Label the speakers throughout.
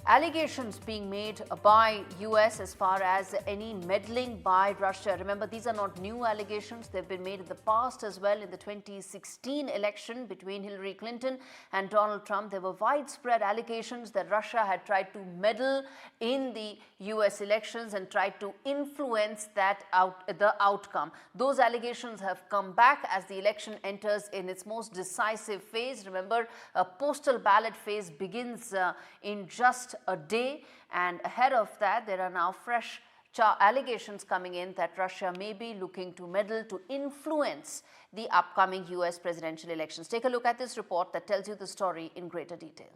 Speaker 1: allegations being made by US as far as any meddling by Russia. Remember, these are not new allegations. They've been made in the past as well. In the 2016 election between Hillary Clinton and Donald Trump, there were widespread allegations that Russia had tried to meddle in the US elections and tried to influence the outcome. Those allegations have come back as the election enters in its most decisive phase. Remember, a postal ballot phase begins in just a day, and ahead of that there are now fresh allegations coming in that Russia may be looking to meddle to influence the upcoming US presidential elections. Take a look at this report that tells you the story in greater detail.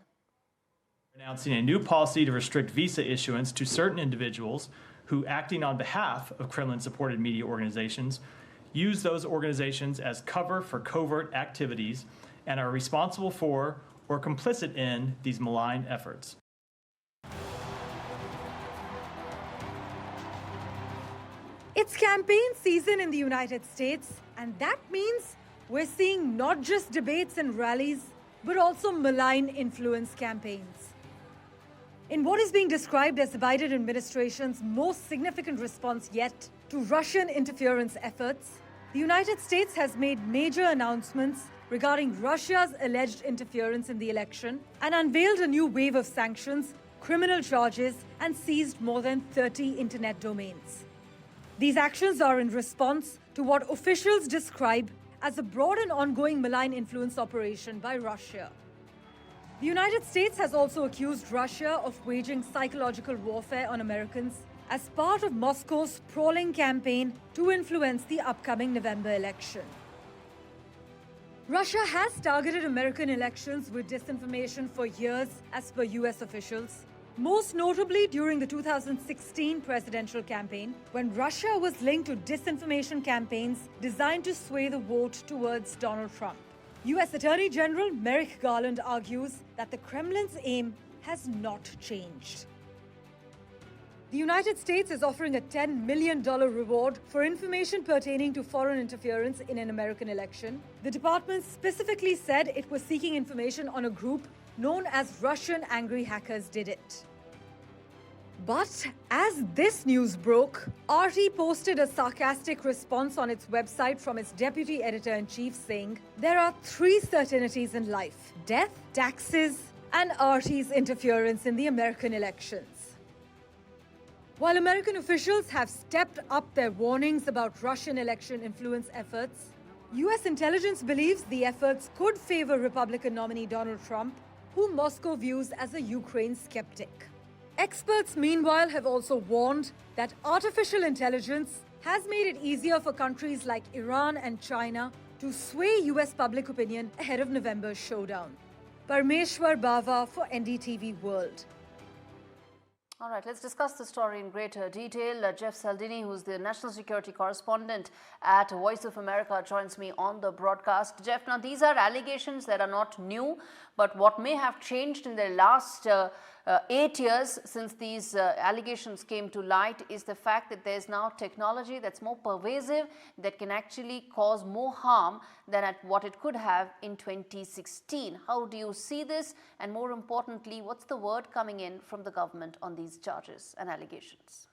Speaker 2: Announcing a new policy to restrict visa issuance to certain individuals who, acting on behalf of Kremlin-supported media organizations, use those organizations as cover for covert activities and are responsible for or complicit in these malign efforts.
Speaker 3: It's campaign season in the United States, and that means we're seeing not just debates and rallies, but also malign influence campaigns. In what is being described as the Biden administration's most significant response yet to Russian interference efforts, the United States has made major announcements regarding Russia's alleged interference in the election and unveiled a new wave of sanctions, criminal charges, and seized more than 30 internet domains. These actions are in response to what officials describe as a broad and ongoing malign influence operation by Russia. The United States has also accused Russia of waging psychological warfare on Americans as part of Moscow's sprawling campaign to influence the upcoming November election. Russia has targeted American elections with disinformation for years, as per US officials. Most notably during the 2016 presidential campaign, when Russia was linked to disinformation campaigns designed to sway the vote towards Donald Trump. US Attorney General Merrick Garland argues that the Kremlin's aim has not changed. The United States is offering a $10 million reward for information pertaining to foreign interference in an American election. The department specifically said it was seeking information on a group known as Russian Angry Hackers did it. But as this news broke, RT posted a sarcastic response on its website from its deputy editor-in-chief saying, "There are three certainties in life: death, taxes, and RT's interference in the American elections." While American officials have stepped up their warnings about Russian election influence efforts, US intelligence believes the efforts could favor Republican nominee Donald Trump, whom Moscow views as a Ukraine skeptic. Experts, meanwhile, have also warned that artificial intelligence has made it easier for countries like Iran and China to sway US public opinion ahead of November's showdown. Parmeshwar Bava for NDTV World.
Speaker 1: All right, let's discuss the story in greater detail. Jeff Saldini, who's the national security correspondent at Voice of America, joins me on the broadcast. Jeff, now these are allegations that are not new, but what may have changed in the last 8 years since these allegations came to light is the fact that there's now technology that's more pervasive, that can actually cause more harm than at what it could have in 2016. How do you see this? And more importantly, what's the word coming in from the government on these charges and allegations?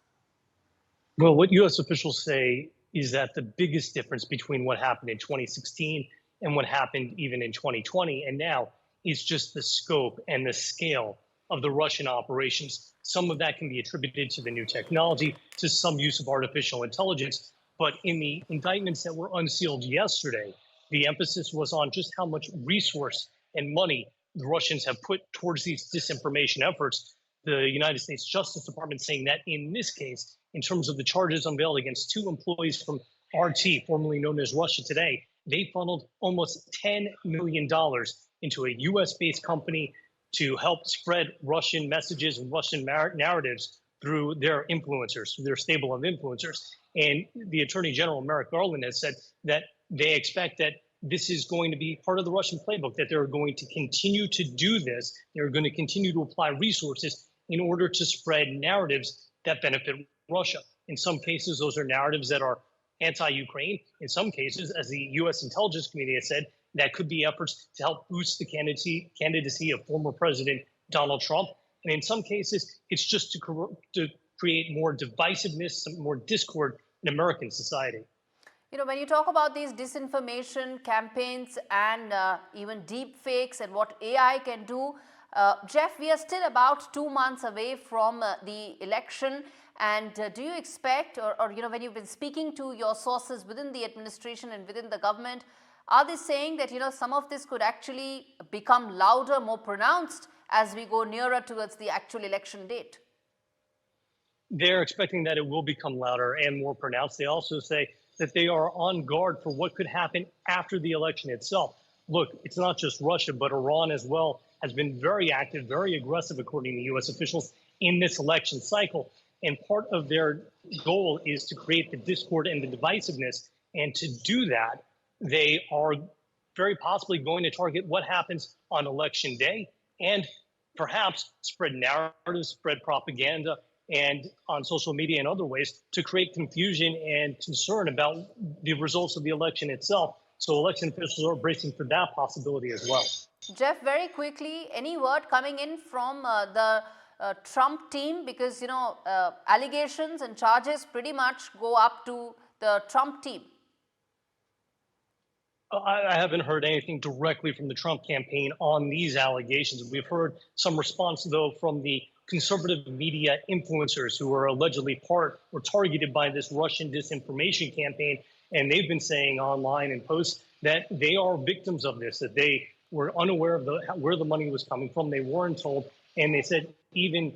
Speaker 4: Well, what U.S. officials say is that the biggest difference between what happened in 2016 and what happened even in 2020 and now is just the scope and the scale of the Russian operations. Some of that can be attributed to the new technology, to some use of artificial intelligence. But in the indictments that were unsealed yesterday, the emphasis was on just how much resource and money the Russians have put towards these disinformation efforts. The United States Justice Department saying that in this case, in terms of the charges unveiled against two employees from RT, formerly known as Russia Today, they funneled almost $10 million into a US-based company to help spread Russian messages and Russian narratives through their influencers, through their stable of influencers. And the Attorney General, Merrick Garland, has said that they expect that this is going to be part of the Russian playbook, that they're going to continue to do this. They're going to continue to apply resources in order to spread narratives that benefit Russia. In some cases, those are narratives that are anti-Ukraine. In some cases, as the U.S. intelligence community has said, that could be efforts to help boost the candidacy of former President Donald Trump. And in some cases, it's just to create more divisiveness, some more discord in American society.
Speaker 1: You know, when you talk about these disinformation campaigns and even deep fakes and what AI can do, Jeff, we are still about 2 months away from the election. And do you expect, or, you know, when you've been speaking to your sources within the administration and within the government, are they saying that, you know, some of this could actually become louder, more pronounced as we go nearer towards the actual election date?
Speaker 4: They're expecting that it will become louder and more pronounced. They also say that they are on guard for what could happen after the election itself. Look, it's not just Russia, but Iran as well has been very active, very aggressive, according to U.S. officials, in this election cycle. And part of their goal is to create the discord and the divisiveness. And to do that, they are very possibly going to target what happens on election day and perhaps spread narratives, spread propaganda, and on social media and other ways to create confusion and concern about the results of the election itself. So election officials are bracing for that possibility as well.
Speaker 1: Jeff, very quickly, any word coming in from the Trump team? Because, you know, allegations and charges pretty much go up to the Trump team.
Speaker 4: I haven't heard anything directly from the Trump campaign on these allegations. We've heard some response, though, from the conservative media influencers who are allegedly part or targeted by this Russian disinformation campaign. And they've been saying online in posts that they are victims of this, that they were unaware of where the money was coming from. They weren't told. And they said even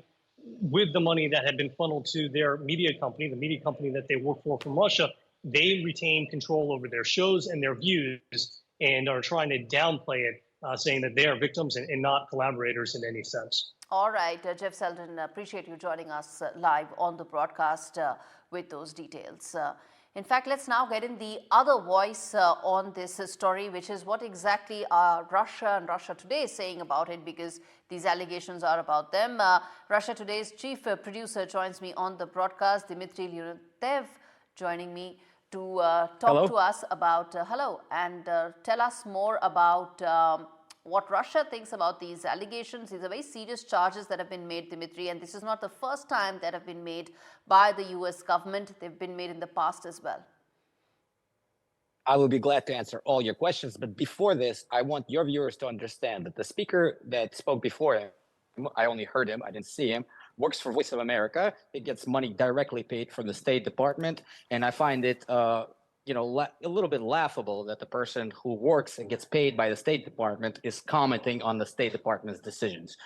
Speaker 4: with the money that had been funneled to their media company, the media company that they work for from Russia, they retain control over their shows and their views and are trying to downplay it, saying that they are victims and not collaborators in any sense.
Speaker 1: All right, Jeff Selden, appreciate you joining us live on the broadcast with those details. In fact, let's now get in the other voice on this story, which is what exactly are Russia and Russia Today saying about it, because these allegations are about them. Russia Today's chief producer joins me on the broadcast, Dmitry Leontiev, joining me to talk to us about, and tell us more about what Russia thinks about these allegations. These are very serious charges that have been made, Dmitry, and this is not the first time that have been made by the US government. They've been made in the past as well.
Speaker 5: I will be glad to answer all your questions, but before this, I want your viewers to understand that the speaker that spoke before him, I only heard him, I didn't see him, works for Voice of America. He gets money directly paid from the State Department, and I find it a little bit laughable that the person who works and gets paid by the State Department is commenting on the State Department's decisions.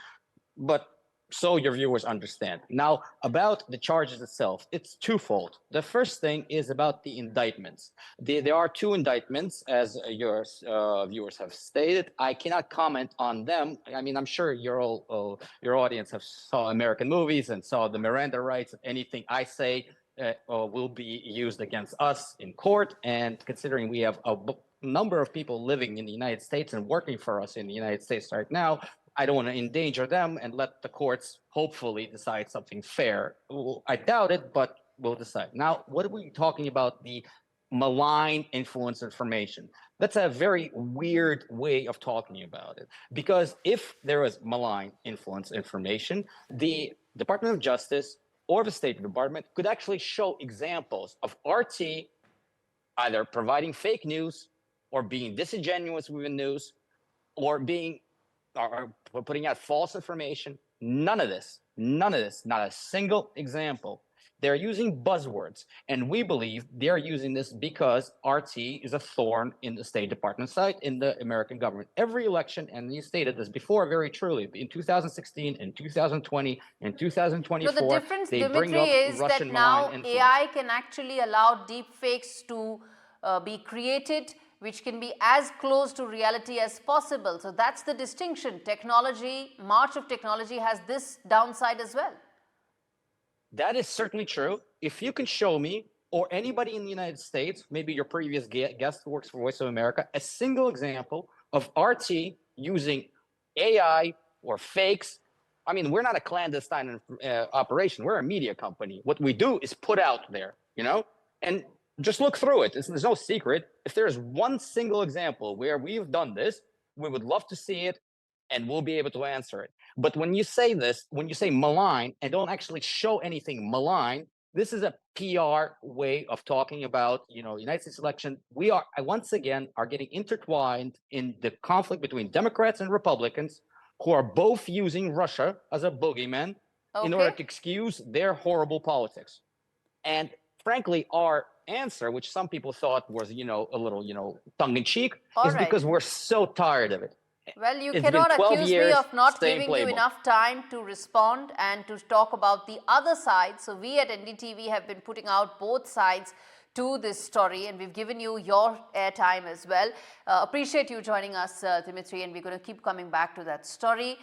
Speaker 5: But so your viewers understand. Now, about the charges itself, it's twofold. The first thing is about the indictments. There are two indictments, as your viewers have stated. I cannot comment on them. I mean, I'm sure your audience have saw American movies and saw the Miranda rights. Anything I say will be used against us in court. And considering we have a number of people living in the United States and working for us in the United States right now, I don't want to endanger them and let the courts hopefully decide something fair. I doubt it, but we'll decide. Now, what are we talking about? The malign influence information. That's a very weird way of talking about it, because if there was malign influence information, the Department of Justice or the State Department could actually show examples of RT either providing fake news or being disingenuous with the news or putting out false information. None of this, not a single example. They're using buzzwords, and we believe they're using this because RT is a thorn in the State Department side, in the American government. Every election, and you stated this before very truly, in 2016, in 2020, in 2024,
Speaker 1: so the difference,
Speaker 5: they
Speaker 1: Dmitry,
Speaker 5: bring up
Speaker 1: is
Speaker 5: Russian
Speaker 1: that now
Speaker 5: influence.
Speaker 1: AI can actually allow deep fakes to be created, which can be as close to reality as possible. So that's the distinction. Technology, march of technology has this downside as well.
Speaker 5: That is certainly true. If you can show me, or anybody in the United States, maybe your previous guest who works for Voice of America, a single example of RT using AI or fakes. I mean, we're not a clandestine operation. We're a media company. What we do is put out there, and just look through it. There's no secret. If there's one single example where we've done this, we would love to see it. and we'll be able to answer it. But when you say this, when you say malign and don't actually show anything malign, this is a PR way of talking about, United States election. We are once again are getting intertwined in the conflict between Democrats and Republicans, who are both using Russia as a boogeyman in order to excuse their horrible politics. And frankly, our answer, which some people thought was, a little, tongue-in-cheek, is because we're so tired of it.
Speaker 1: Well, you
Speaker 5: It's
Speaker 1: cannot
Speaker 5: been 12
Speaker 1: accuse me
Speaker 5: years,
Speaker 1: of not
Speaker 5: same
Speaker 1: giving you
Speaker 5: playbook.
Speaker 1: enough time to respond and to talk about the other side. So we at NDTV have been putting out both sides to this story, and we've given you your airtime as well. Appreciate you joining us, Dimitri, and we're going to keep coming back to that story.